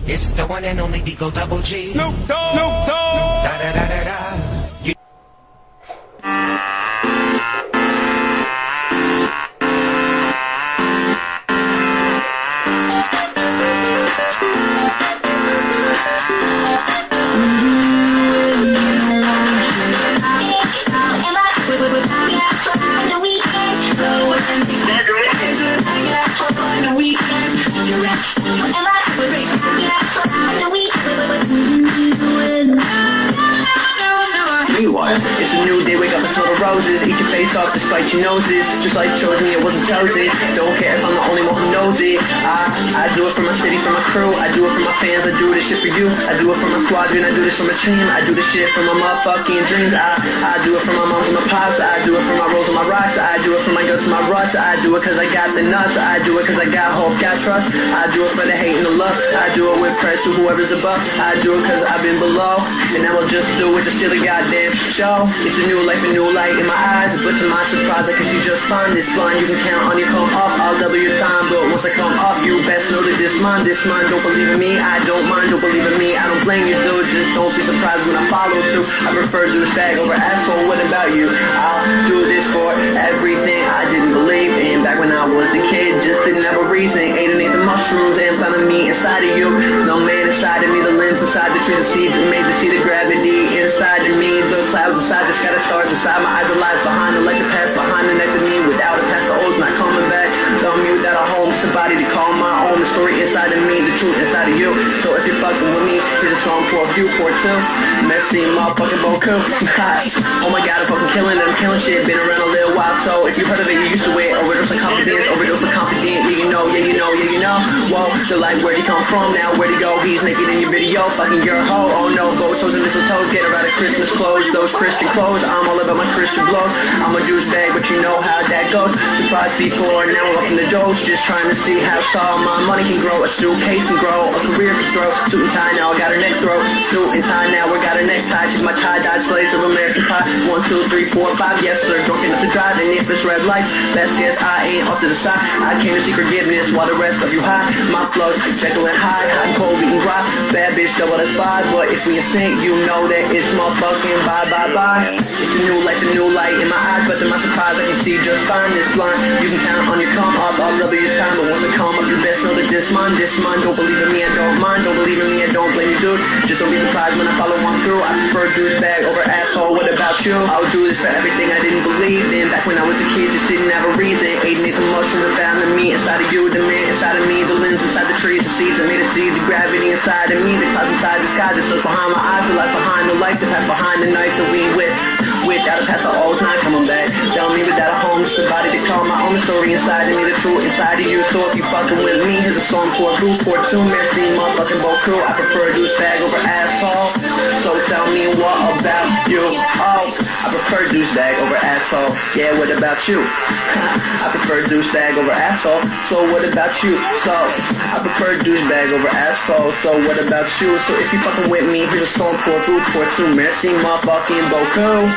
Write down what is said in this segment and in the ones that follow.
It's the one and only Digo Double G. Snoop Dogg. Snoop Dogg. Da da da da da. Meanwhile, it's a new day, wake up and smell the roses. Eat your face off despite your noses. Just like you chose me, it wasn't chosen. Don't care if I'm the only one who knows it. I do it for my city, for my crew. I do it for my fans, I do this shit for you. I do it for my squadron, I do this for my team. I do this shit for my motherfucking dreams. I do it for my moms and my pops. I do it for my rolls and my rocks. I do it for my guts and my ruts. I do it cause I got the nuts. I do it cause I got hope, got trust. I do it for the hate and the love. I do it with prayers to whoever's above. I do it cause I've been below. And I will just do it to steal the goddamn show. It's a new life, a new light in my eyes. But to my surprise, I can see just fine. This blind, you can count on your come up. I'll double your time, but once I come up, you best know that this mine. Don't believe in me, I don't mind. Don't believe in me, I don't blame you, dude. Just don't be surprised when I follow through. I prefer to do this bag over asshole. What about you? I'll do this for everything I didn't believe in. Back when I was a kid, just didn't have a reason. Ate and ate the mushrooms and found me inside of you. No man inside of me, the limbs inside the trees, the seeds that made the seed of gravity inside of me. The clouds inside the sky, the stars inside my eyes, the lies behind the light, the past behind the neck of me. Without a past, the old's not coming back. Tell me without a home, somebody to call my own. The story inside of me, the truth inside of you. So if you're fucking with me, here's a song for you, for two. Messy motherfucking Boku. Oh my god, I'm fucking killing it, I'm killing shit. Been around a little while, so if you heard of it, you used to it. Overdose of confidence, overdose of confident. Yeah, you know, yeah, you know, yeah, you know. Whoa, they're like, where'd he come from now? Where'd he go? He's naked in your video, fucking your hoe. Oh no, go toes and mistletoes, get her out of Christmas clothes. Those Christian clothes, I'm all about my Christian blows. I'm a douchebag, but you know how that goes. Surprise people are now up in the dose, just trying to see how tall my money can grow. A suitcase can grow, a career can grow. Suit and tie now, I got her neck throat. Suit and tie now, we got her necktie. She's my tie-dyed slaves of American pie. 1, 2, 3, 4, 5, yes sir. Drunk enough to drive, and if it's red lights, best guess I ain't off to the side. I came to seek forgiveness while the rest of you high. My flows, Jekyll and Hyde, hot and cold, beating dry. Bad bitch, double as 5, but if we in sync, you know that it's motherfucking bye, bye, bye. It's a new light in my eyes, but to my surprise, I can see just fine. This blind, you can count on your come up, I'll double your time, but once I come up, you best know that this mine. Don't believe in me, I don't mind. Don't believe in me, I don't blame you, dude. Just don't be surprised when I follow one through. I prefer douchebag over asshole. What about you? I would do this for everything I didn't believe in. Back when I was a kid, just didn't have a reason. Ate and ate the mushrooms and found the meat inside of you, the man inside of me, the limbs inside the trees, the seeds that made the seeds, the gravity inside of me, the clouds inside the sky, the stuff behind my eyes, the life behind the light, the path behind the knife that we with. Without a past, I always not coming back. Tell me without a home, somebody to call my own. Story inside of me, the truth inside of you. So if you fucking with me, here's a song for a group, for two. Messy motherfucking Boku. I prefer douchebag over asshole. So tell me what about you? Oh, I prefer douchebag over asshole. Yeah, what about you? I prefer douchebag over asshole. So what about you? So I prefer douchebag over asshole. So what about you? So if you fucking with me, here's a song for a group, for two. Messy motherfucking Boku.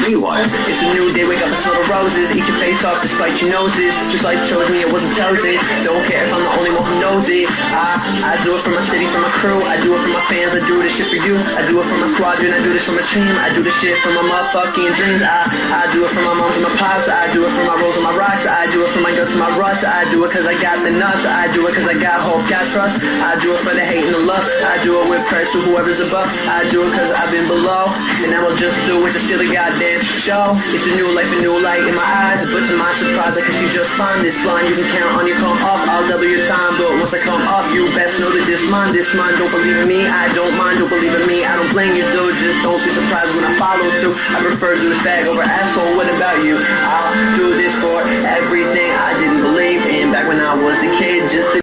Meanwhile, it's a new day, wake up and smell the roses. Eat your face off despite your noses. Just like you chose me, it wasn't chosen. Don't care if I'm the only one who knows it. I do it for my city, for my crew. I do it for my fans, I do this shit for you. I do it for my squadron, I do this for my team. I do this shit for my motherfucking dreams. I do it for my moms and my pops. I do it for my rolls and my rocks. I do it for my guts and my ruts. I do it cause I got the nuts. I do it cause I got hope, got trust. I do it for the hate and the love. I do it with prayers to whoever's above. I do it cause I've been below. And I will just do it to steal the goddamn show. It's a new life, a new light in my eyes. But to my surprise, I can see just fine. This line, you can count on your come up. I'll double your time, but once I come up, you best know that this mine. Don't believe in me, I don't mind. Don't believe in me, I don't blame you, dude. Just don't be surprised when I follow through. I prefer douchebag over asshole. What about you? I'll do this for everything I didn't believe in back when I was a kid. Just to